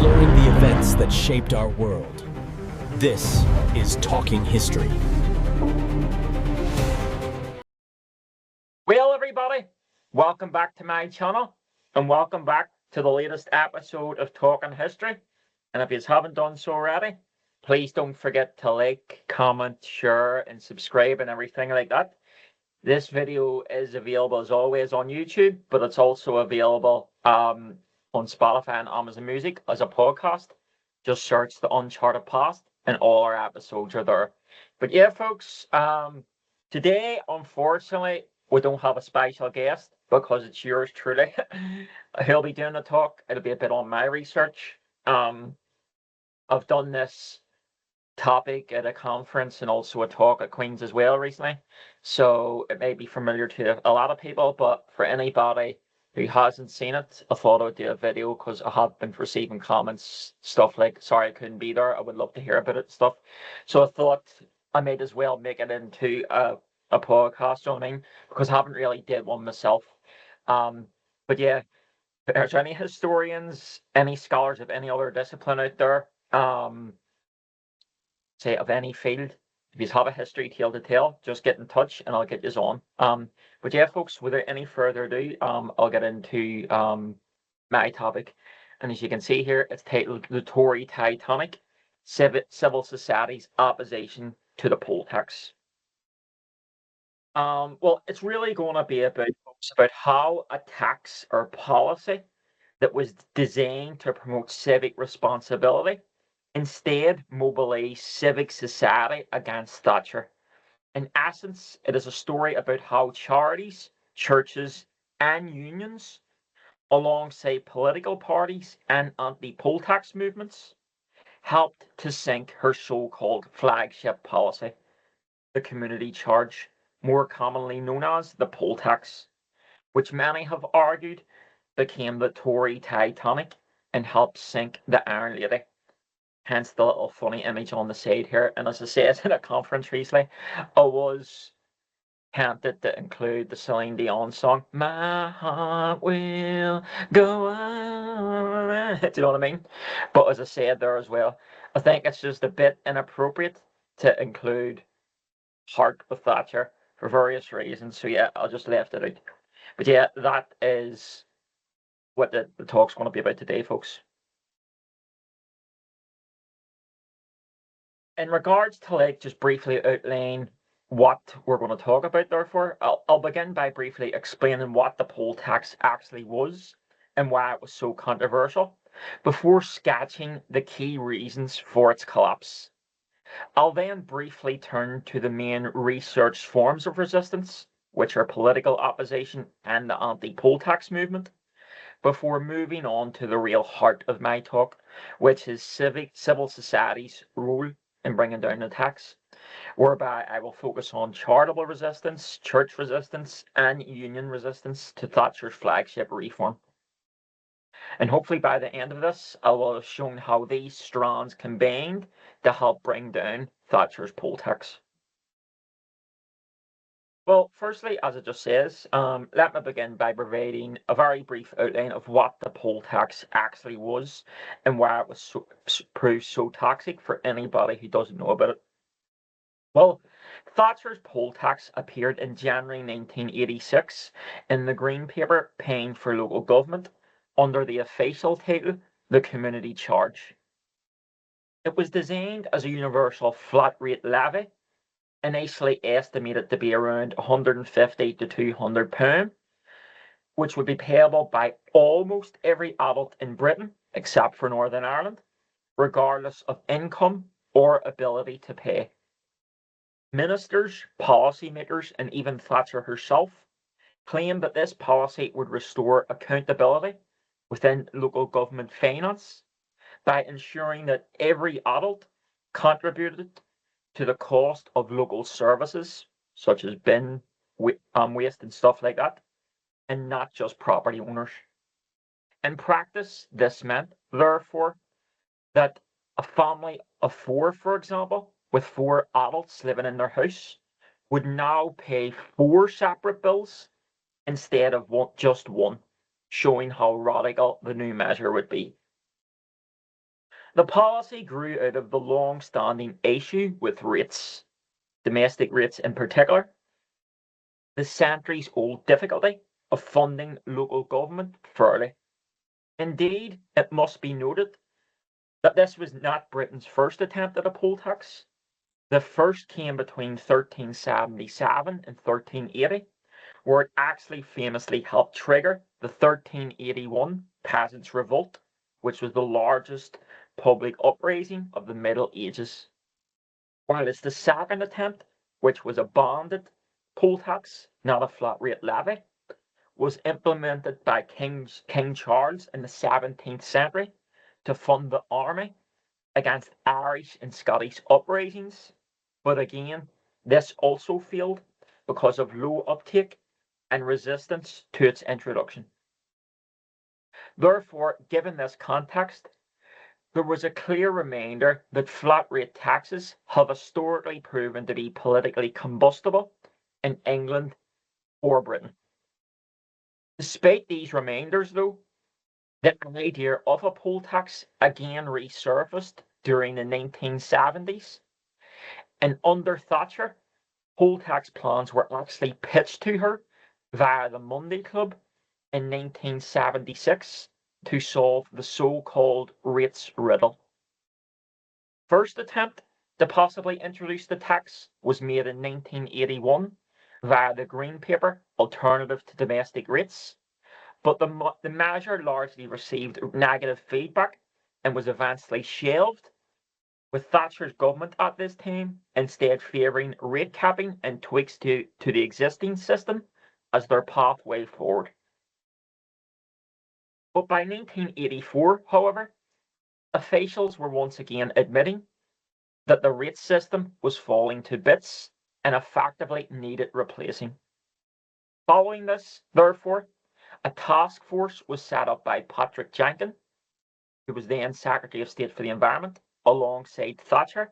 exploring the events that shaped our world. This is Talking History. Well, everybody, welcome back to my channel, and welcome back to the latest episode of Talking History. And if you haven't done so already, please don't forget to like, comment, share, and subscribe and everything like that. This video is available as always on YouTube, but it's also available on Spotify and Amazon Music as a podcast. Just search The Uncharted Past and all our episodes are there. But yeah, folks, today, unfortunately, we don't have a special guest because it's yours truly. He'll be doing the talk. It'll be a bit on my research. I've done this topic at a conference and also a talk at Queen's as well recently, so it may be familiar to a lot of people, but for anybody who hasn't seen it, I thought I would do a video because I have been receiving comments, stuff like, sorry I couldn't be there, I would love to hear about it, stuff. So I thought I might as well make it into a podcast, you know what I mean, because I haven't really did one myself. But yeah, if there's any historians, any scholars of any other discipline out there, say of any field, if you have a history tale to tell, just get in touch and I'll get you on. But yeah, folks, without any further ado, I'll get into my topic. And as you can see here, it's titled The Tory Titanic, Civil Society's Opposition to the Poll Tax. Well, it's really going to be about, folks, about how a tax or policy that was designed to promote civic responsibility instead mobilised civic society against Thatcher. In essence, it is a story about how charities, churches, and unions, alongside political parties and anti-poll tax movements, helped to sink her so-called flagship policy, the community charge, more commonly known as the poll tax, which many have argued became the Tory Titanic and helped sink the Iron Lady. Hence the little funny image on the side here. And as I said in a conference recently, I was tempted to include the Celine Dion song, My Heart Will Go On. Do you know what I mean? But as I said there as well, I think it's just a bit inappropriate to include Heart with Thatcher for various reasons. So yeah, I'll just left it out. But yeah, that is what the talk's going to be about today, folks. In regards to like just briefly outline what we're going to talk about, therefore, I'll begin by briefly explaining what the poll tax actually was and why it was so controversial, before sketching the key reasons for its collapse. I'll then briefly turn to the main research forms of resistance, which are political opposition and the anti-poll tax movement, before moving on to the real heart of my talk, which is civil society's role in bringing down the tax, whereby I will focus on charitable resistance, church resistance, and union resistance to Thatcher's flagship reform. And hopefully by the end of this, I will have shown how these strands combined to help bring down Thatcher's poll tax. Well, firstly, as it just says, let me begin by providing a very brief outline of what the poll tax actually was and why it was proved so toxic for anybody who doesn't know about it. Well, Thatcher's poll tax appeared in January 1986 in the Green Paper Paying for Local Government under the official title, The Community Charge. It was designed as a universal flat rate levy, initially estimated to be around £150 to £200, which would be payable by almost every adult in Britain, except for Northern Ireland, regardless of income or ability to pay. Ministers, policymakers, and even Thatcher herself claimed that this policy would restore accountability within local government finance by ensuring that every adult contributed to the cost of local services, such as bin waste and stuff like that, and not just property owners. In practice, this meant, therefore, that a family of four, for example, with four adults living in their house, would now pay four separate bills instead of just one, showing how radical the new measure would be. The policy grew out of the long-standing issue with rates, domestic rates in particular, the centuries-old difficulty of funding local government fairly. Indeed, it must be noted that this was not Britain's first attempt at a poll tax. The first came between 1377 and 1380, where it actually famously helped trigger the 1381 Peasants' Revolt, which was the largest public uprising of the Middle Ages. While it's the second attempt, which was a bonded poll tax, not a flat rate levy, was implemented by King Charles in the 17th century to fund the army against Irish and Scottish uprisings. But again, this also failed because of low uptake and resistance to its introduction. Therefore, given this context, there was a clear reminder that flat rate taxes have historically proven to be politically combustible in England or Britain. Despite these reminders, though, the idea of a poll tax again resurfaced during the 1970s, and under Thatcher, poll tax plans were actually pitched to her via the Monday Club in 1976 to solve the so-called rates riddle. First attempt to possibly introduce the tax was made in 1981 via the Green Paper Alternative to Domestic Rates, but the measure largely received negative feedback and was eventually shelved, with Thatcher's government at this time instead favouring rate capping and tweaks to the existing system as their pathway forward. But by 1984, however, officials were once again admitting that the rate system was falling to bits and effectively needed replacing. Following this, therefore, a task force was set up by Patrick Jenkin, who was then Secretary of State for the Environment, alongside Thatcher,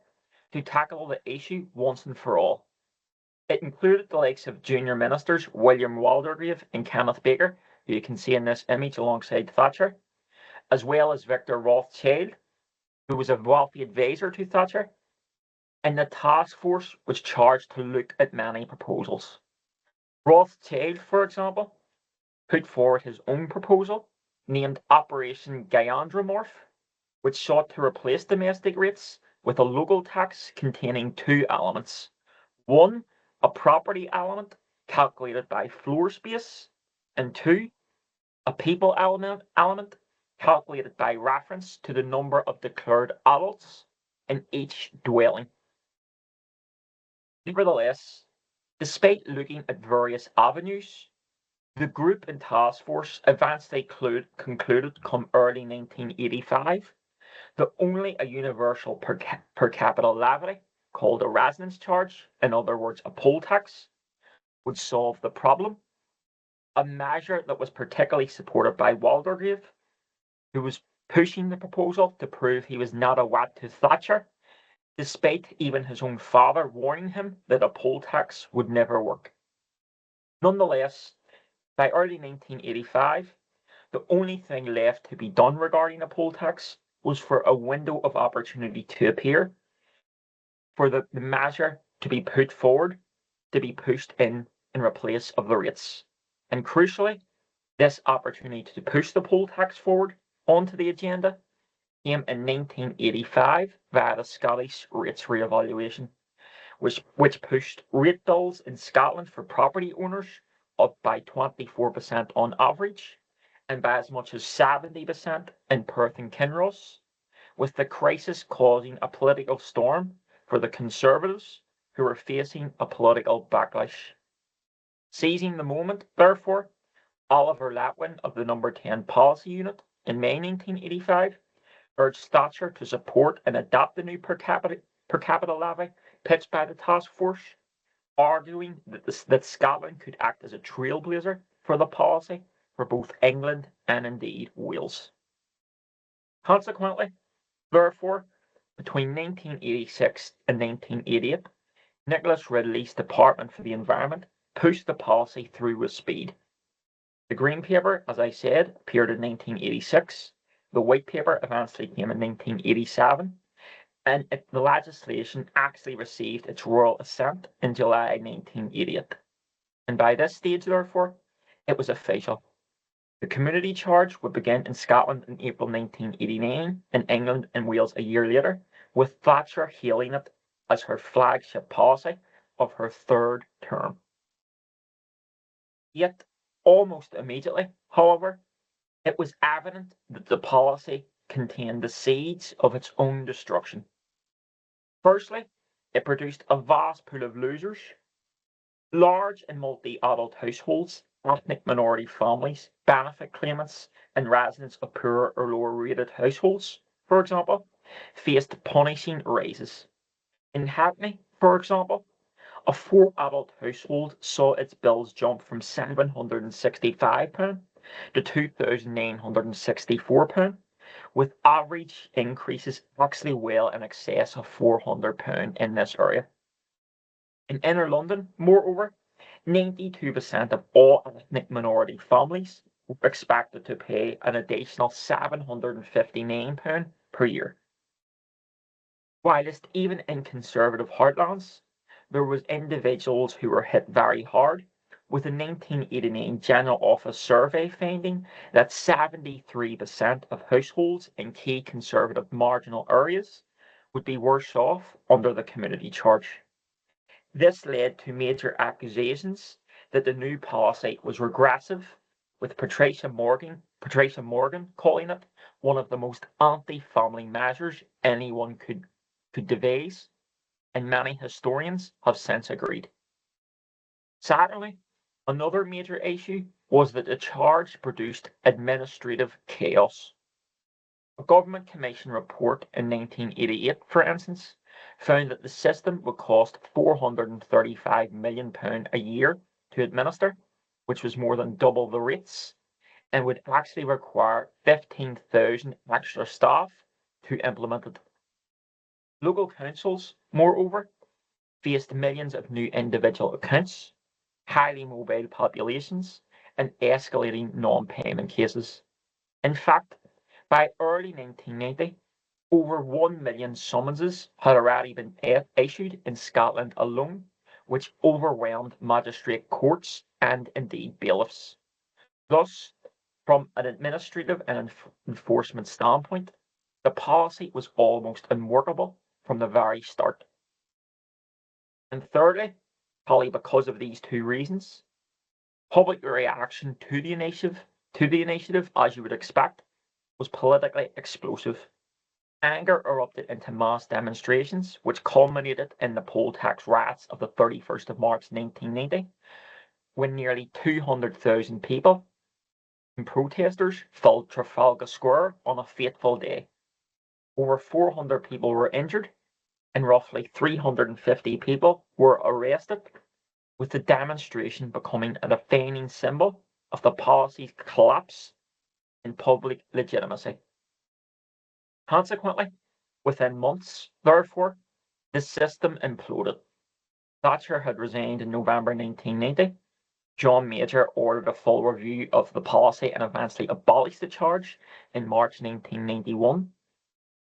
to tackle the issue once and for all. It included the likes of junior ministers William Waldegrave and Kenneth Baker, who you can see in this image alongside Thatcher, as well as Victor Rothschild, who was a wealthy advisor to Thatcher, and the task force was charged to look at many proposals. Rothschild, for example, put forward his own proposal, named Operation Gyandranorth, which sought to replace domestic rates with a local tax containing two elements. One, a property element calculated by floor space, and two, a people element calculated by reference to the number of declared adults in each dwelling. Nevertheless, despite looking at various avenues, the group and task force eventually concluded come early 1985 that only a universal per capita levy, called a residence charge, in other words a poll tax, would solve the problem, a measure that was particularly supported by Waldegrave, who was pushing the proposal to prove he was not a wet to Thatcher, despite even his own father warning him that a poll tax would never work. Nonetheless, by early 1985, the only thing left to be done regarding a poll tax was for a window of opportunity to appear, for the measure to be put forward, to be pushed in replace of the rates. And crucially, this opportunity to push the poll tax forward onto the agenda came in 1985 via the Scottish rates re-evaluation, which pushed rate bills in Scotland for property owners up by 24% on average, and by as much as 70% in Perth and Kinross, with the crisis causing a political storm for the Conservatives, who were facing a political backlash. Seizing the moment, therefore, Oliver Letwin of the Number 10 Policy Unit in May 1985 urged Thatcher to support and adopt the new per capita levy pitched by the task force, arguing that Scotland could act as a trailblazer for the policy for both England and indeed Wales. Consequently, therefore, between 1986 and 1988, Nicholas Ridley's Department for the Environment pushed the policy through with speed. The Green Paper, as I said, appeared in 1986, The White Paper eventually came in 1987, and the legislation actually received its royal assent in July 1988. And by this stage, therefore, it was official. The community charge would begin in Scotland in April 1989, in England and Wales a year later, with Thatcher hailing it as her flagship policy of her third term. Yet, almost immediately, however, it was evident that the policy contained the seeds of its own destruction. Firstly, it produced a vast pool of losers. Large and multi-adult households, ethnic minority families, benefit claimants, and residents of poorer or lower rated households, for example, faced punishing raises. In Hackney, for example, a 4-adult household saw its bills jump from £765 to £2,964, with average increases actually well in excess of £400 in this area. In inner London, moreover, 92% of all ethnic minority families were expected to pay an additional £759 per year. Whilst even in conservative heartlands, there was individuals who were hit very hard, with a 1989 General Office survey finding that 73% of households in key conservative marginal areas would be worse off under the community charge. This led to major accusations that the new policy was regressive, with Patricia Morgan calling it one of the most anti-family measures anyone could devise, and many historians have since agreed. Secondly, another major issue was that the charge produced administrative chaos. A government commission report in 1988, for instance, found that the system would cost £435 million a year to administer, which was more than double the rates, and would actually require 15,000 extra staff to implement it. Local councils, moreover, faced millions of new individual accounts, highly mobile populations, and escalating non-payment cases. In fact, by early 1990, over 1 million summonses had already been issued in Scotland alone, which overwhelmed magistrate courts and indeed bailiffs. Thus, from an administrative and enforcement standpoint, the policy was almost unworkable from the very start. And thirdly, probably because of these two reasons, public reaction to the initiative, as you would expect, was politically explosive. Anger erupted into mass demonstrations, which culminated in the poll tax riots of the 31st of March 1990, when nearly 200,000 people and protesters filled Trafalgar Square on a fateful day. Over 400 people were injured, and roughly 350 people were arrested, with the demonstration becoming a defining symbol of the policy's collapse in public legitimacy. Consequently, within months, therefore, the system imploded. Thatcher had resigned in November 1990. John Major ordered a full review of the policy and eventually abolished the charge in March 1991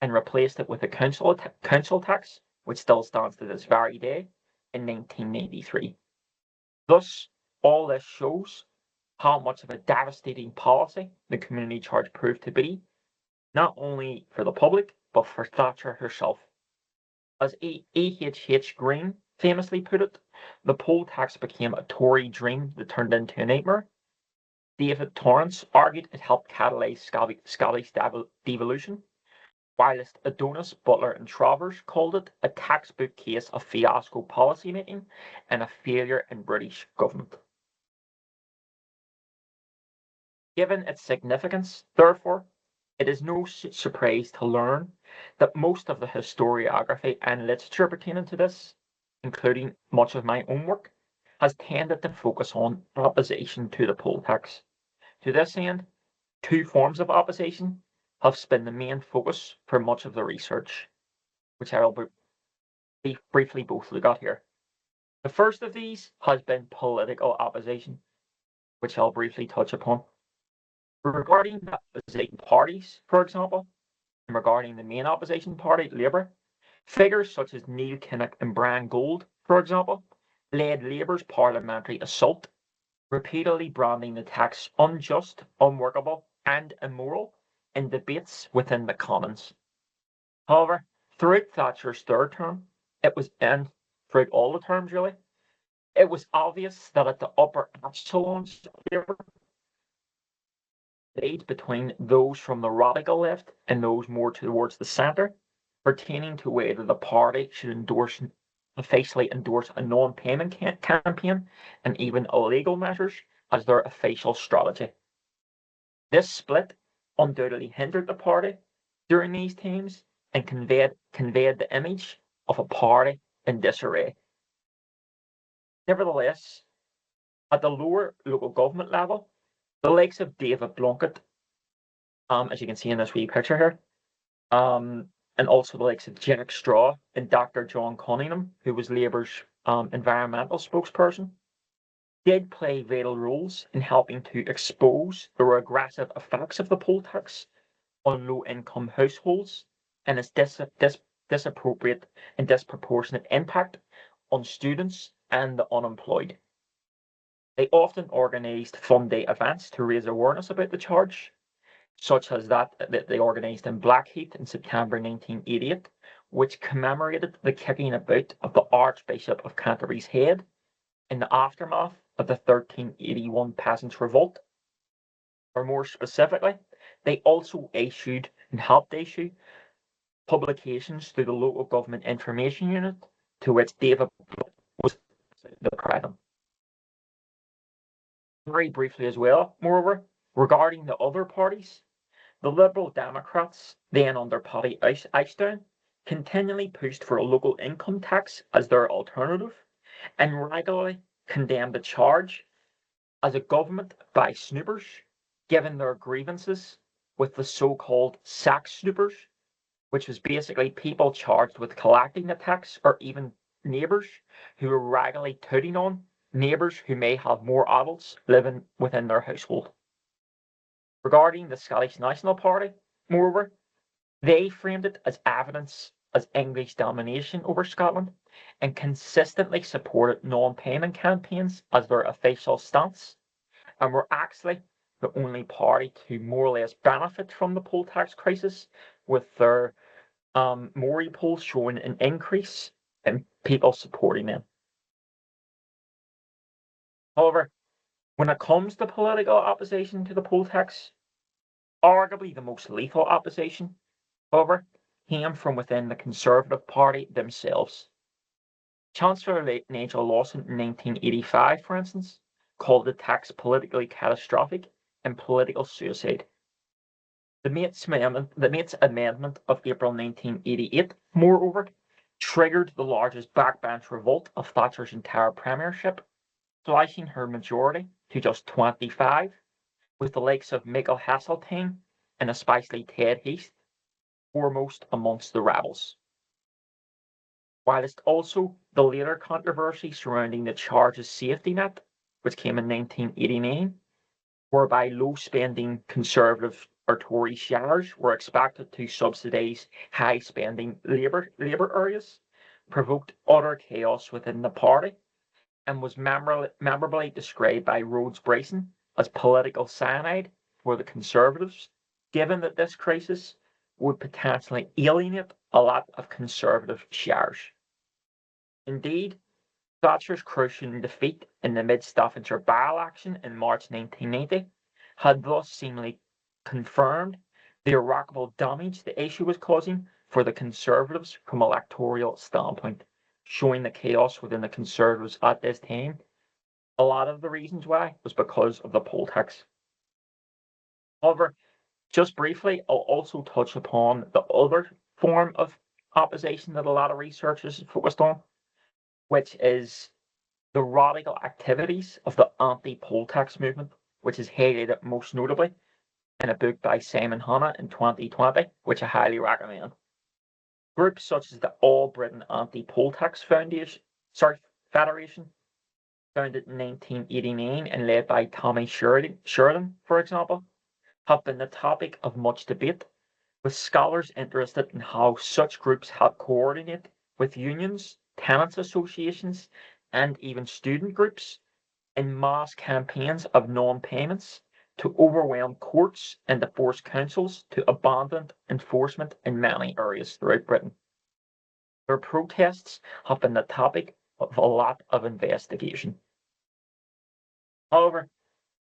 and replaced it with a council tax, which still stands to this very day, in 1993. Thus, all this shows how much of a devastating policy the community charge proved to be, not only for the public, but for Thatcher herself. As E.H.H. Green famously put it, the poll tax became a Tory dream that turned into a nightmare. David Torrance argued it helped catalyse Scottish devolution, whilst Adonis, Butler and Travers called it a textbook case of fiasco policymaking and a failure in British government. Given its significance, therefore, it is no surprise to learn that most of the historiography and literature pertaining to this, including much of my own work, has tended to focus on opposition to the poll tax. To this end, two forms of opposition have been the main focus for much of the research, which I will briefly both look at here. The first of these has been political opposition, which I'll briefly touch upon. Regarding the opposition parties, for example, and regarding the main opposition party, Labour, figures such as Neil Kinnock and Brian Gould, for example, led Labour's parliamentary assault, repeatedly branding the tax unjust, unworkable, and immoral in debates within the Commons. However, throughout Thatcher's third term, and throughout all the terms really, it was obvious that at the upper echelons of Labour, divide between those from the radical left and those more towards the centre, pertaining to whether the party should officially endorse a non-payment campaign and even illegal measures as their official strategy. This split undoubtedly hindered the party during these times and conveyed the image of a party in disarray. Nevertheless, at the lower local government level, the likes of David Blunkett, as you can see in this wee picture here, and also the likes of Jack Straw and Dr. John Cunningham, who was Labour's environmental spokesperson, did play vital roles in helping to expose the regressive effects of the poll tax on low-income households and its disappropriate and disproportionate impact on students and the unemployed. They often organised fun day events to raise awareness about the charge, such as that they organised in Blackheath in September 1988, which commemorated the kicking about of the Archbishop of Canterbury's head in the aftermath of the 1381 Peasants' Revolt. Or more specifically, they also issued and helped issue publications through the local government information unit, to which David was the president. Very briefly as well, moreover, regarding the other parties, the Liberal Democrats, then under Paddy Ashdown, continually pushed for a local income tax as their alternative and regularly condemned the charge as a government by snoopers, given their grievances with the so-called sack snoopers, which was basically people charged with collecting the tax, or even neighbours who were regularly tooting on neighbours who may have more adults living within their household. Regarding the Scottish National Party, moreover, they framed it as evidence as English domination over Scotland and consistently supported non-payment campaigns as their official stance, and were actually the only party to more or less benefit from the poll tax crisis, with their Maury polls showing an increase in people supporting them. However, when it comes to political opposition to the poll tax, arguably the most lethal opposition, however, came from within the Conservative Party themselves. Chancellor Nigel Lawson in 1985, for instance, called the tax politically catastrophic and political suicide. The Mates Amendment of April 1988, moreover, triggered the largest backbench revolt of Thatcher's entire premiership, slashing her majority to just 25, with the likes of Michael Heseltine and especially Ted Heath foremost amongst the rebels. Whilst also the later controversy surrounding the charges safety net, which came in 1989, whereby low-spending Conservative or Tory shires were expected to subsidise high-spending Labour areas, provoked utter chaos within the party, and was memorably described by Rhodes Bryson as political cyanide for the Conservatives, given that this crisis would potentially alienate a lot of Conservative shires. Indeed, Thatcher's crushing defeat in the mid-Staffordshire by-election in March 1990 had thus seemingly confirmed the irreparable damage the issue was causing for the Conservatives from an electoral standpoint, showing the chaos within the Conservatives at this time. A lot of the reasons why was because of the poll tax. However, just briefly, I'll also touch upon the other form of opposition that a lot of researchers have focused on, which is the radical activities of the anti-poll tax movement, which is highlighted most notably in a book by Simon Hanna in 2020, which I highly recommend. Groups such as the All Britain Anti-Poll Tax Federation, founded in 1989 and led by Tommy Sheridan, for example, have been the topic of much debate, with scholars interested in how such groups help coordinate with unions, tenants associations, and even student groups in mass campaigns of non-payments to overwhelm courts and to force councils to abandon enforcement in many areas throughout Britain. Their protests have been the topic of a lot of investigation. However,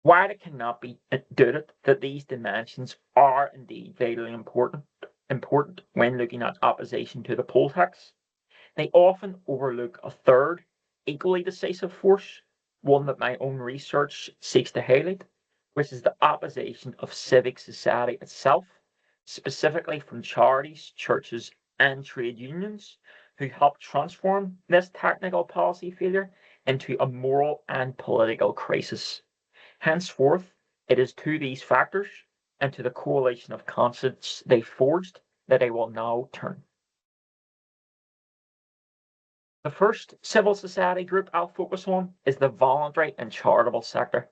while it cannot be doubted that these dimensions are indeed vitally important when looking at opposition to the poll tax, they often overlook a third, equally decisive force, one that my own research seeks to highlight, which is the opposition of civic society itself, specifically from charities, churches, and trade unions, who help transform this technical policy failure into a moral and political crisis. Henceforth, it is to these factors and to the coalition of conscience they forged that I will now turn. The first civil society group I'll focus on is the voluntary and charitable sector.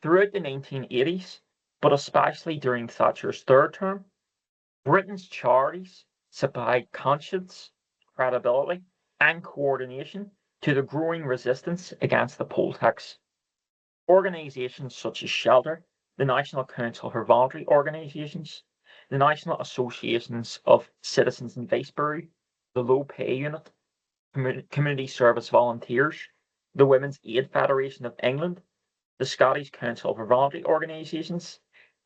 Throughout the 1980s, but especially during Thatcher's third term, Britain's charities supplied conscience, credibility, and coordination to the growing resistance against the poll tax. Organisations such as Shelter, the National Council for Voluntary Organisations, the National Associations of Citizens in Vicebury, the Low Pay Unit, Community Service Volunteers, the Women's Aid Federation of England, the Scottish Council for Voluntary Organisations,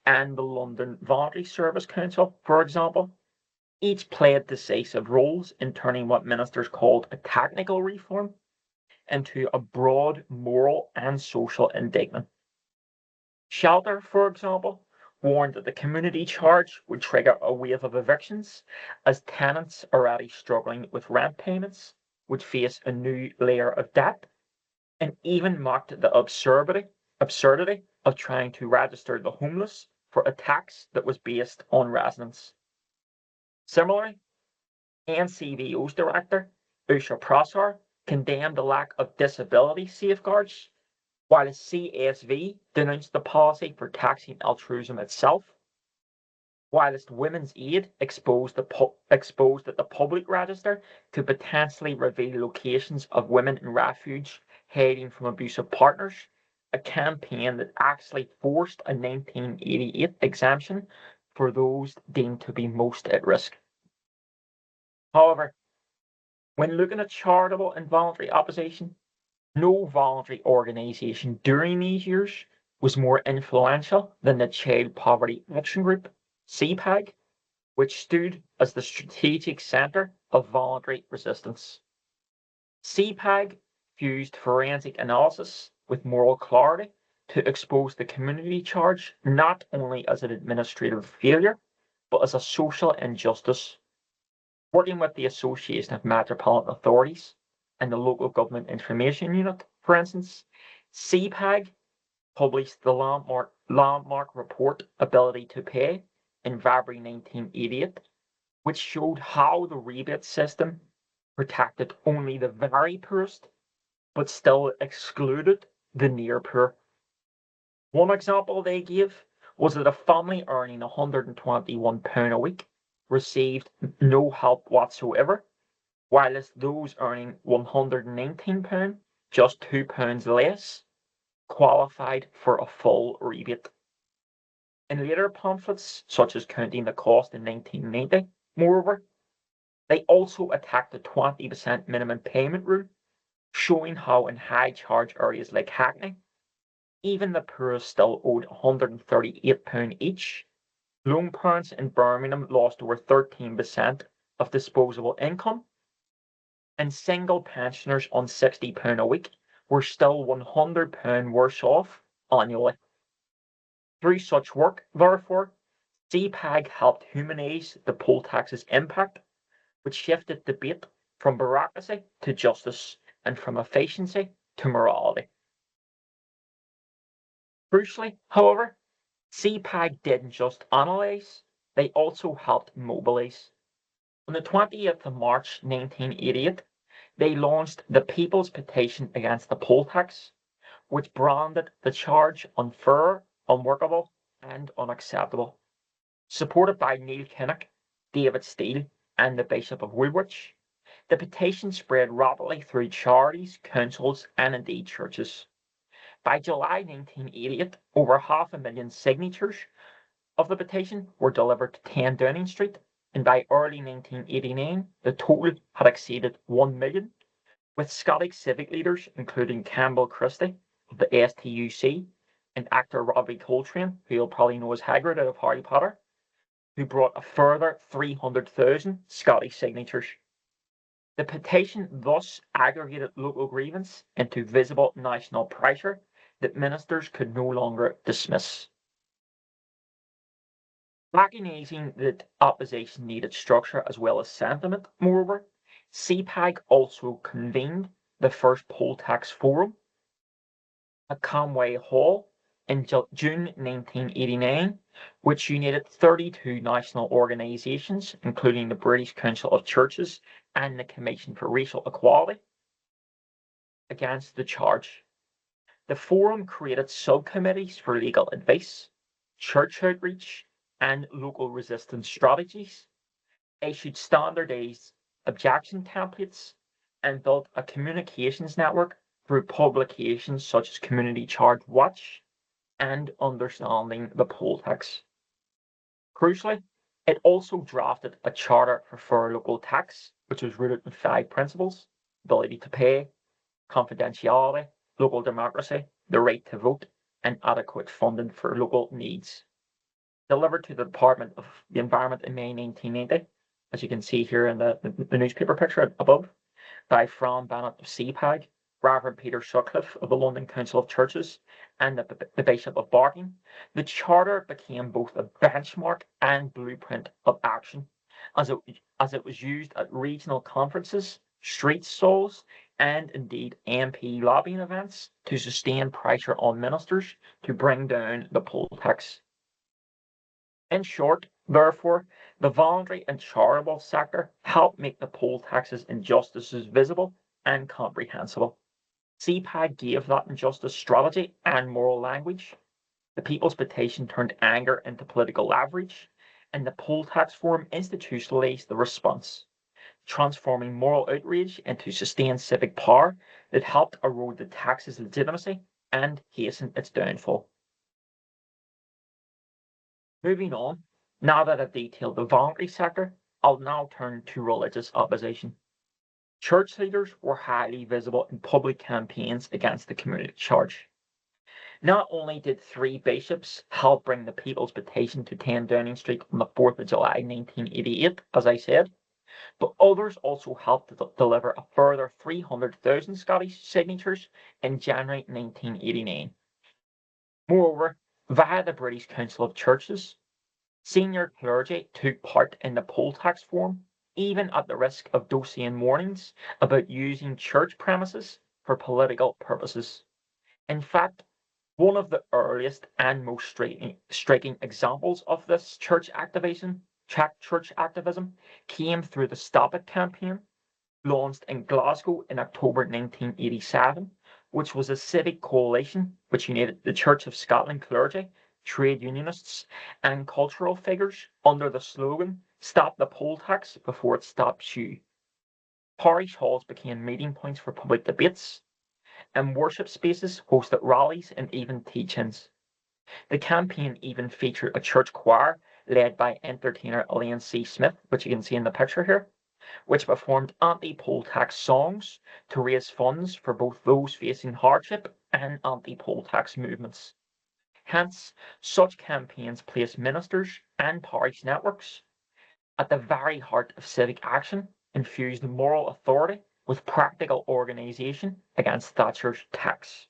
and the London Voluntary Service Council, for example, each played decisive roles in turning what ministers called a technical reform into a broad moral and social indictment. Shelter, for example, warned that the community charge would trigger a wave of evictions as tenants already struggling with rent payments would face a new layer of debt, and even mocked the absurdity of trying to register the homeless for a tax that was based on residence. Similarly, NCVO's director, Usha Prasar, condemned the lack of disability safeguards, while the CSV denounced the policy for taxing altruism itself, whilst Women's Aid exposed that the public register could potentially reveal locations of women in refuge hiding from abusive partners, a campaign that actually forced a 1988 exemption for those deemed to be most at risk. However, when looking at charitable and voluntary opposition, no voluntary organisation during these years was more influential than the Child Poverty Action Group, CPAG, which stood as the strategic centre of voluntary resistance. CPAG fused forensic analysis with moral clarity to expose the community charge not only as an administrative failure, but as a social injustice. Working with the Association of Metropolitan Authorities and the Local Government Information Unit, for instance, CPAG published the landmark report Ability to Pay in February 1988, which showed how the rebate system protected only the very poorest, but still excluded the near poor. One example they gave was that a family earning £121 a week received no help whatsoever, whilst those earning £119, just £2 less, qualified for a full rebate. In later pamphlets, such as Counting the Cost in 1990, moreover, they also attacked the 20% minimum payment rule, showing how in high charge areas like Hackney, even the poorest still owed £138 each. Lone parents in Birmingham lost over 13% of disposable income, and single pensioners on £60 a week were still £100 worse off annually. Through such work, therefore, CPAG helped humanise the poll tax's impact, which shifted debate from bureaucracy to justice and from efficiency to morality. Crucially, however, CPAG didn't just analyse, they also helped mobilise. On the 20th of March 1988, they launched the People's Petition Against the Poll Tax, which branded the charge unfair, unworkable, and unacceptable. Supported by Neil Kinnock, David Steele, and the Bishop of Woolwich, the petition spread rapidly through charities, councils, and indeed churches. By July 1988, over 500,000 signatures of the petition were delivered to 10 Downing Street, and by early 1989, the total had exceeded 1 million, with Scottish civic leaders, including Campbell Christie of the STUC and actor Robbie Coltrane, who you'll probably know as Hagrid out of Harry Potter, who brought a further 300,000 Scottish signatures. The petition thus aggregated local grievance into visible national pressure that ministers could no longer dismiss. Recognising that opposition needed structure as well as sentiment, moreover, CPAG also convened the first poll tax forum at Conway Hall in June 1989, which united 32 national organisations, including the British Council of Churches and the Commission for Racial Equality, against the charge. The forum created subcommittees for legal advice, church outreach, and local resistance strategies, issued standardised objection templates, and built a communications network through publications such as Community Charge Watch and Understanding the Poll Tax. Crucially, it also drafted a charter for fair local tax, which was rooted in 5 principles: ability to pay, confidentiality, local democracy, the right to vote, and adequate funding for local needs. Delivered to the Department of the Environment in May 1990, as you can see here in the newspaper picture above, by Fran Bennett of CPAG, Reverend Peter Sutcliffe of the London Council of Churches, and the Bishop of Barking, the charter became both a benchmark and blueprint of action, as it was used at regional conferences, street stalls, and indeed MP lobbying events to sustain pressure on ministers to bring down the poll tax. In short, therefore, the voluntary and charitable sector helped make the poll tax's injustices visible and comprehensible. CPAG gave that injustice strategy and moral language. The People's Petition turned anger into political leverage, and the poll tax forum institutionalized the response, transforming moral outrage into sustained civic power that helped erode the tax's legitimacy and hasten its downfall. Moving on, now that I've detailed the voluntary sector, I'll now turn to religious opposition. Church leaders were highly visible in public campaigns against the community charge. Not only did 3 bishops help bring the People's Petition to 10 Downing Street on the 4th of July 1988, as I said, but others also helped to deliver a further 300,000 Scottish signatures in January 1989. Moreover, via the British Council of Churches, senior clergy took part in the poll tax forum, even at the risk of dossier warnings about using church premises for political purposes. In fact, one of the earliest and most striking examples of this church activism came through the Stop It campaign, launched in Glasgow in October 1987, which was a civic coalition which united the Church of Scotland clergy, trade unionists, and cultural figures under the slogan, "Stop the poll tax before it stops you." Parish halls became meeting points for public debates, and worship spaces hosted rallies and even teach-ins. The campaign even featured a church choir led by entertainer Elaine C. Smith, which you can see in the picture here, which performed anti-poll tax songs to raise funds for both those facing hardship and anti-poll tax movements. Hence, such campaigns place ministers and parish networks at the very heart of civic action, infused moral authority with practical organisation against Thatcher's tax.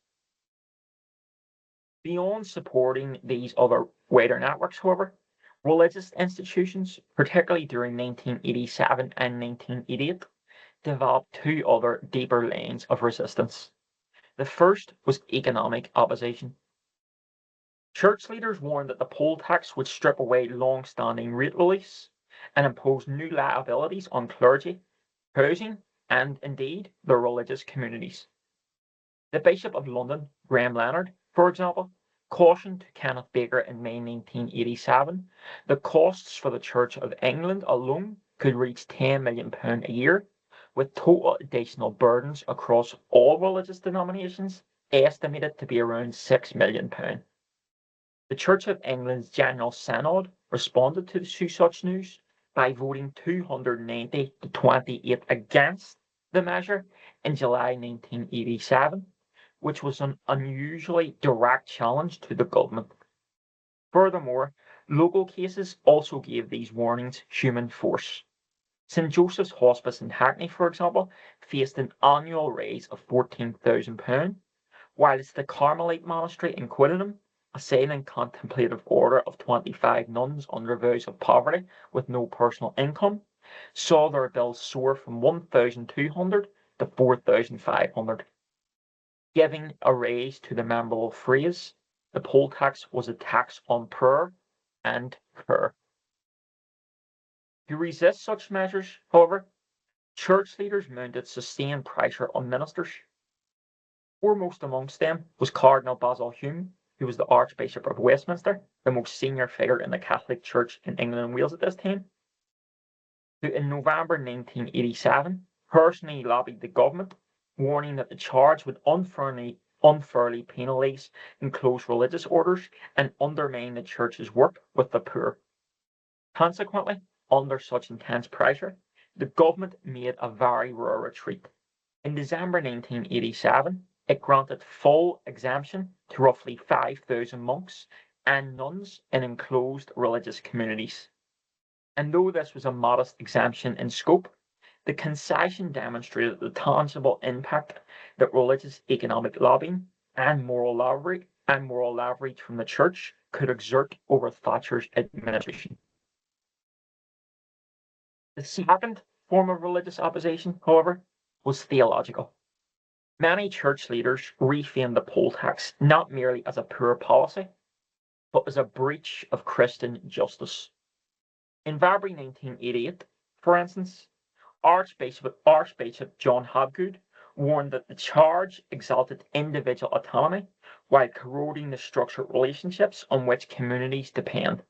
Beyond supporting these other wider networks, however, religious institutions, particularly during 1987 and 1988, developed 2 other deeper lanes of resistance. The first was economic opposition. Church leaders warned that the poll tax would strip away long-standing rate reliefs and impose new liabilities on clergy, housing, and indeed their religious communities. The Bishop of London, Graham Leonard, for example, Cautioned to Kenneth Baker in May 1987, the costs for the Church of England alone could reach £10 million a year, with total additional burdens across all religious denominations estimated to be around £6 million. The Church of England's General Synod responded to such news by voting 290 to 28 against the measure in July 1987, which was an unusually direct challenge to the government. Furthermore, local cases also gave these warnings human force. St Joseph's Hospice in Hackney, for example, faced an annual raise of £14,000, whilst the Carmelite Monastery in Quiddenham, a silent contemplative order of 25 nuns under vows of poverty with no personal income, saw their bills soar from 1,200 to 4,500. Giving a raise to the memorable phrase, the poll tax was a tax on prayer and care. To resist such measures, however, church leaders mounted sustained pressure on ministers. Foremost amongst them was Cardinal Basil Hume, who was the Archbishop of Westminster, the most senior figure in the Catholic Church in England and Wales at this time, who in November 1987 personally lobbied the government, warning that the charge would unfairly penalise and close religious orders and undermine the Church's work with the poor. Consequently, under such intense pressure, the government made a very rare retreat. In December 1987, it granted full exemption to roughly 5,000 monks and nuns in enclosed religious communities. And though this was a modest exemption in scope, the concession demonstrated the tangible impact that religious economic lobbying and moral leverage from the Church could exert over Thatcher's administration. The second form of religious opposition, however, was theological. Many church leaders reframed the poll tax not merely as a poor policy, but as a breach of Christian justice. In February 1988, for instance, Archbishop John Hobgood warned that the charge exalted individual autonomy while corroding the structured relationships on which communities depend.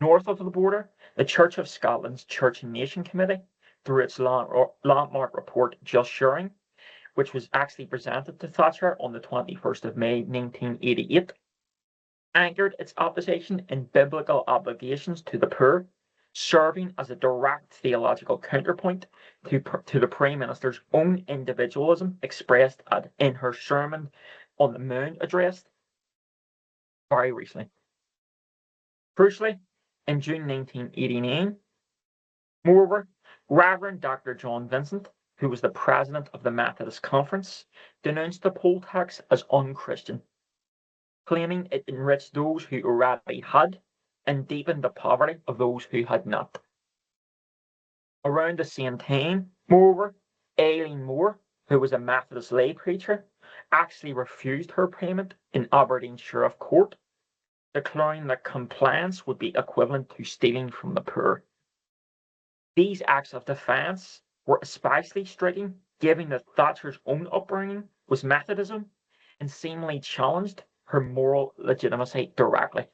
North of the border, the Church of Scotland's Church and Nation Committee, through its landmark report Just Sharing, which was actually presented to Thatcher on the 21st of May 1988, anchored its opposition in biblical obligations to the poor, serving as a direct theological counterpoint to the Prime Minister's own individualism expressed in her Sermon on the Mount address very recently. Crucially, in June 1989, moreover, Reverend Dr. John Vincent, who was the president of the Methodist Conference, denounced the poll tax as unchristian, claiming it enriched those who already had and deepened the poverty of those who had not. Around the same time, moreover, Aileen Moore, who was a Methodist lay preacher, actually refused her payment in Aberdeen Sheriff Court, declaring that compliance would be equivalent to stealing from the poor. These acts of defiance were especially striking, given that Thatcher's own upbringing was Methodism and seemingly challenged her moral legitimacy directly.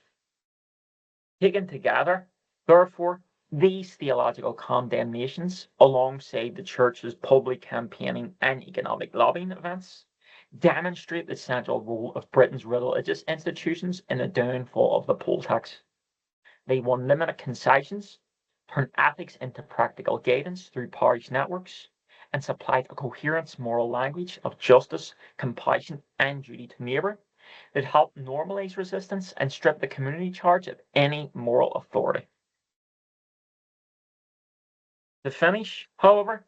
Taken together, therefore, these theological condemnations, alongside the Church's public campaigning and economic lobbying events, demonstrate the central role of Britain's religious institutions in the downfall of the poll tax. They won limited concessions, turned ethics into practical guidance through parish networks, and supplied a coherent moral language of justice, compassion, and duty to neighbour that helped normalise resistance and strip the community charge of any moral authority. To finish, however,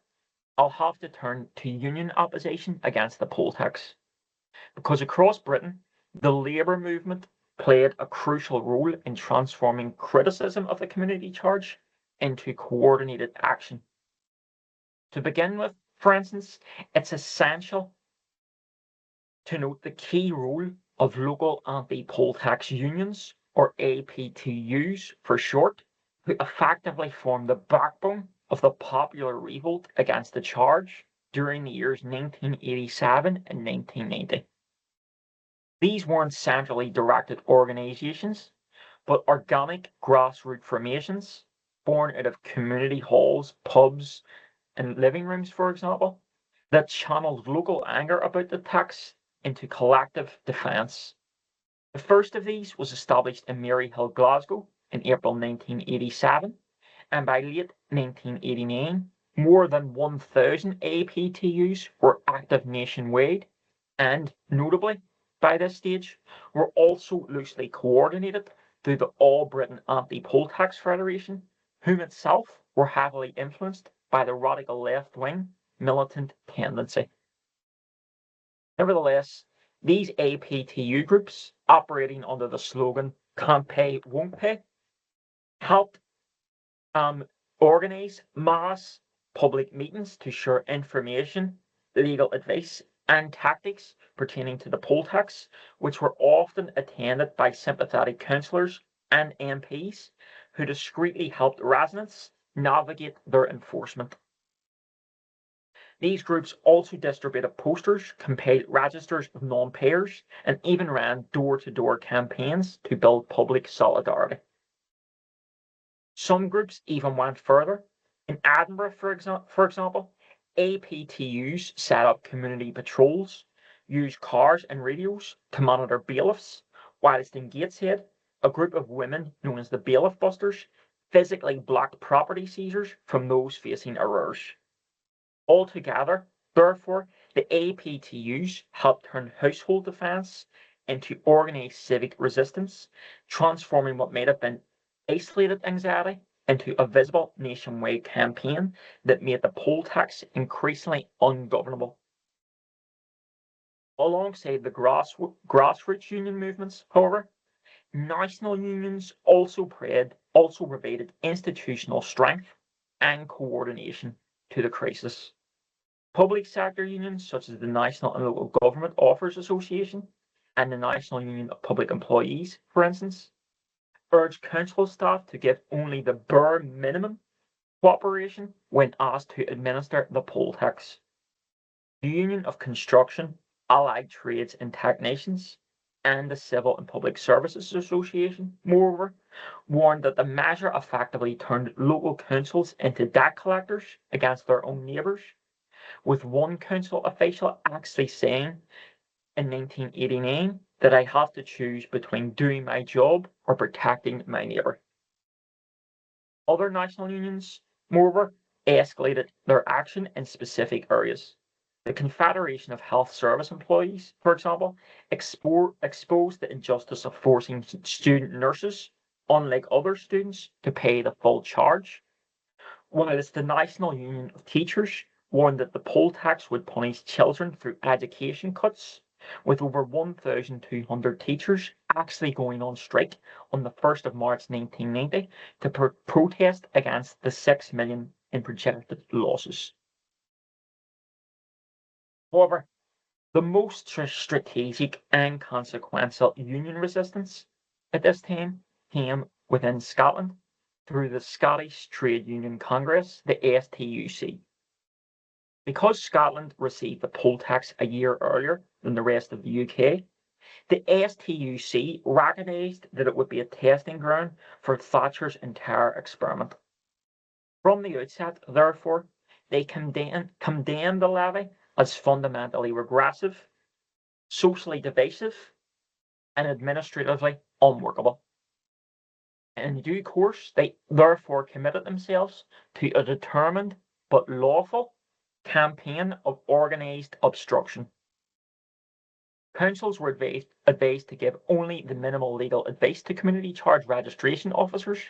I'll have to turn to union opposition against the poll tax, because across Britain, the Labour movement played a crucial role in transforming criticism of the community charge into coordinated action. To begin with, for instance, it's essential to note the key role of local anti-poll tax unions, or APTUs for short, who effectively formed the backbone of the popular revolt against the charge during the years 1987 and 1990. These weren't centrally directed organisations, but organic grassroots formations born out of community halls, pubs, and living rooms, for example, that channeled local anger about the tax into collective defence. The first of these was established in Maryhill, Glasgow in April 1987, and by late 1989, more than 1,000 APTUs were active nationwide, and notably, by this stage, were also loosely coordinated through the All Britain Anti-Poll Tax Federation, whom itself were heavily influenced by the radical left-wing militant tendency. Nevertheless, these APTU groups, operating under the slogan "Can't Pay, Won't Pay," helped organise mass public meetings to share information, legal advice, and tactics pertaining to the poll tax, which were often attended by sympathetic councillors and MPs who discreetly helped residents navigate their enforcement. These groups also distributed posters, compiled registers of non-payers, and even ran door-to-door campaigns to build public solidarity. Some groups even went further. In Edinburgh, for example, APTUs set up community patrols, used cars and radios to monitor bailiffs, whilst in Gateshead, a group of women known as the Bailiff Busters physically blocked property seizures from those facing arrears. Altogether, therefore, the APTUs helped turn household defence into organised civic resistance, transforming what might have been isolated anxiety into a visible nationwide campaign that made the poll tax increasingly ungovernable. Alongside the grassroots union movements, however, national unions also provided institutional strength and coordination to the crisis. Public sector unions such as the National and Local Government Officers Association and the National Union of Public Employees, for instance, urged council staff to give only the bare minimum cooperation when asked to administer the poll tax. The Union of Construction, Allied Trades and Technicians, and the Civil and Public Services Association, moreover, warned that the measure effectively turned local councils into debt collectors against their own neighbours, with one council official actually saying in 1989 that I have to choose between doing my job or protecting my neighbour. Other national unions, moreover, escalated their action in specific areas. The Confederation of Health Service Employees, for example, exposed the injustice of forcing student nurses, unlike other students, to pay the full charge, whilst the National Union of Teachers warned that the poll tax would punish children through education cuts, with over 1,200 teachers actually going on strike on the 1st of March 1990 to protest against the 6 million in projected losses. However, the most strategic and consequential union resistance at this time came within Scotland through the Scottish Trade Union Congress, the STUC. Because Scotland received the poll tax a year earlier than the rest of the UK, the STUC recognised that it would be a testing ground for Thatcher's entire experiment. From the outset, therefore, they condemned the levy as fundamentally regressive, socially divisive, and administratively unworkable. In due course, they therefore committed themselves to a determined but lawful campaign of organised obstruction. Councils were advised to give only the minimal legal advice to community charge registration officers,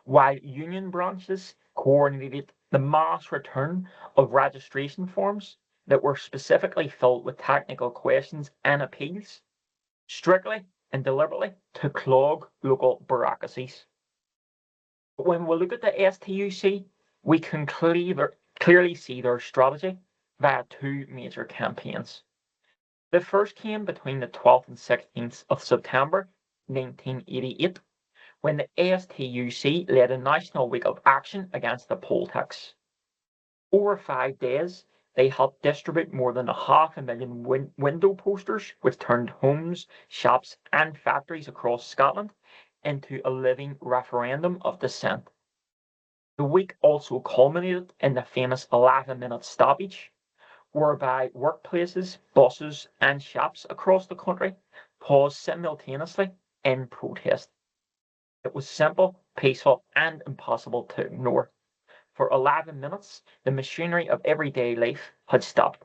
while union branches coordinated the mass return of registration forms that were specifically filled with technical questions and appeals, strictly and deliberately to clog local bureaucracies. But when we look at the STUC, we can clearly see their strategy via two major campaigns. The first came between the 12th and 16th of September 1988, when the STUC led a national week of action against the poll tax. Over 5 days, they helped distribute more than 500,000 window posters, which turned homes, shops, and factories across Scotland into a living referendum of dissent. The week also culminated in the famous 11-minute stoppage, whereby workplaces, buses, and shops across the country paused simultaneously in protest. It was simple, peaceful, and impossible to ignore. For 11 minutes, the machinery of everyday life had stopped,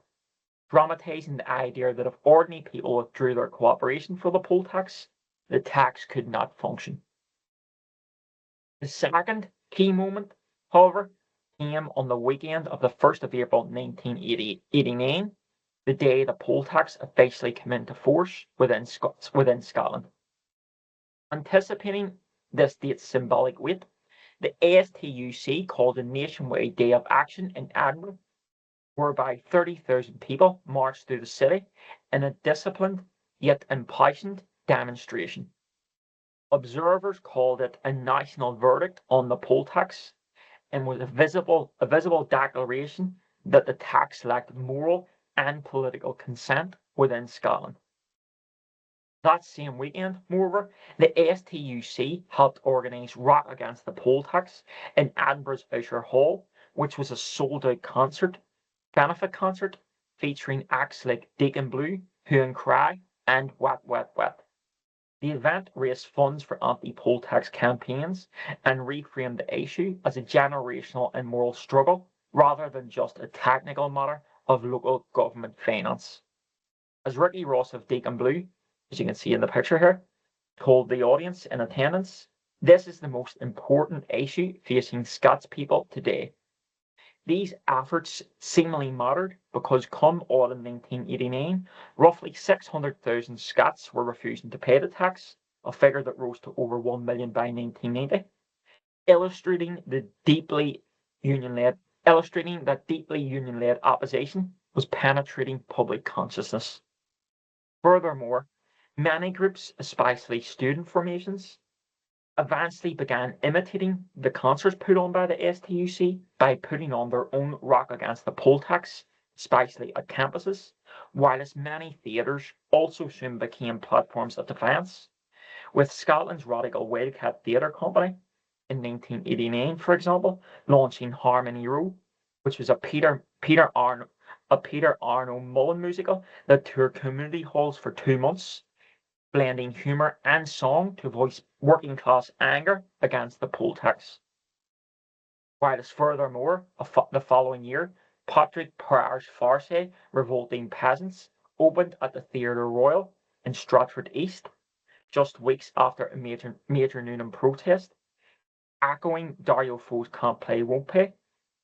dramatising the idea that if ordinary people withdrew their cooperation for the poll tax, the tax could not function. The second key moment, however, came on the weekend of the 1st of April 1989, the day the poll tax officially came into force within Scotland. Anticipating this date's symbolic weight, the ASTUC called a nationwide day of action in Edinburgh, whereby 30,000 people marched through the city in a disciplined yet impassioned demonstration. Observers called it a national verdict on the poll tax and was a visible declaration that the tax lacked moral and political consent within Scotland. That same weekend, moreover, the ASTUC helped organise Rock Against the Poll Tax in Edinburgh's Usher Hall, which was a sold-out benefit concert, featuring acts like Deacon Blue, Hue and Cry, and Wet Wet Wet. The event raised funds for anti-poll tax campaigns and reframed the issue as a generational and moral struggle rather than just a technical matter of local government finance. As Ricky Ross of Deacon Blue, as you can see in the picture here, told the audience in attendance, this is the most important issue facing Scots people today. These efforts seemingly mattered because come autumn 1989, roughly 600,000 Scots were refusing to pay the tax, a figure that rose to over 1 million by 1990, illustrating that deeply union-led opposition was penetrating public consciousness. Furthermore, many groups, especially student formations, eventually began imitating the concerts put on by the ASTUC by putting on their own Rock Against the Poll Tax, especially at campuses, whilst many theatres also soon became platforms of defiance, with Scotland's radical Wildcat Theatre Company in 1989, for example, launching Harmony Row, which was a Peter Arno Mullen musical that toured community halls for 2 months, blending humour and song to voice working class anger against the poll tax. Whilst furthermore, the following year, Patrick Poir's farce Revolting Peasants opened at the Theatre Royal in Stratford East, just weeks after a major Noonan protest, echoing Dario Fo's Can't Play Won't Pay,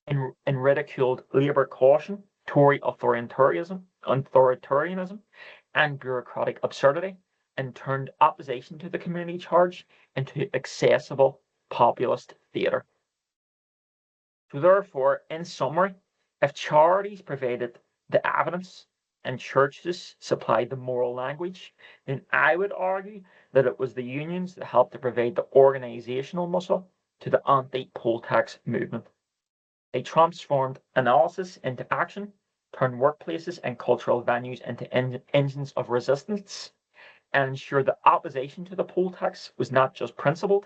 and ridiculed Labour caution, Tory authoritarianism, and bureaucratic absurdity, and turned opposition to the community charge into accessible populist theatre. So therefore, in summary, if charities provided the evidence and churches supplied the moral language, then I would argue that it was the unions that helped to provide the organisational muscle to the anti-poll tax movement. They transformed analysis into action, turned workplaces and cultural venues into engines of resistance, and ensured that opposition to the poll tax was not just principled,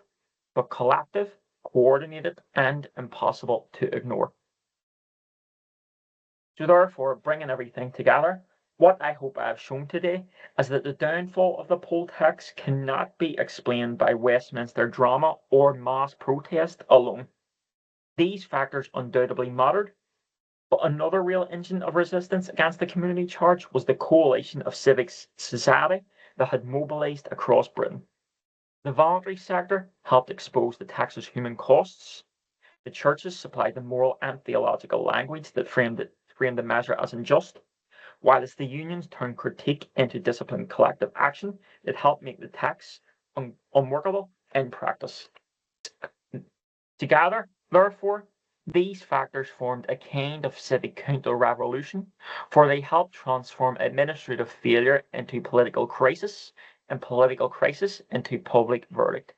but collective, coordinated, and impossible to ignore. So therefore, bringing everything together, what I hope I have shown today is that the downfall of the poll tax cannot be explained by Westminster drama or mass protest alone. These factors undoubtedly mattered, but another real engine of resistance against the community charge was the coalition of Civic Society that had mobilised across Britain. The voluntary sector helped expose the tax's human costs. The churches supplied the moral and theological language that framed the measure as unjust, whilst the unions turned critique into disciplined collective action that helped make the tax unworkable in practice. Together, therefore, these factors formed a kind of civic counter-revolution, for they helped transform administrative failure into political crisis, and political crisis into public verdict.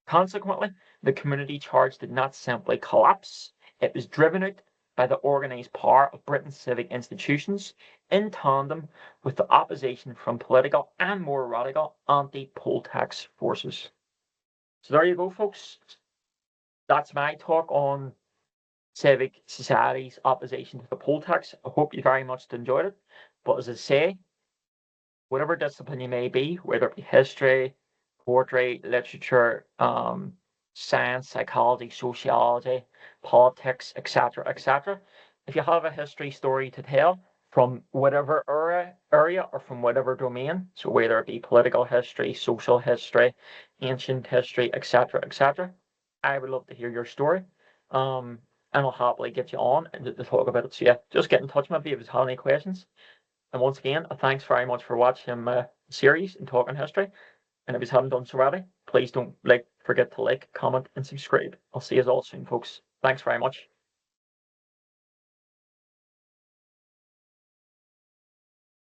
Consequently, the community charge did not simply collapse, it was driven out by the organised power of Britain's civic institutions in tandem with the opposition from political and more radical anti-poll tax forces. So there you go, folks. That's my talk on Civic Society's opposition to the poll tax. I hope you very much enjoyed it. But as I say, whatever discipline you may be, whether it be history, poetry, literature, science, psychology, sociology, politics, etc., etc., if you have a history story to tell from whatever area or from whatever domain, so whether it be political history, social history, ancient history, etc., etc., I would love to hear your story. And I'll happily get you on and to talk about it. So yeah, just get in touch with me if you have any questions. And once again, thanks very much for watching my series and talking history. And if you haven't done so already, please don't forget to like, comment, and subscribe. I'll see you all soon, folks. Thanks very much.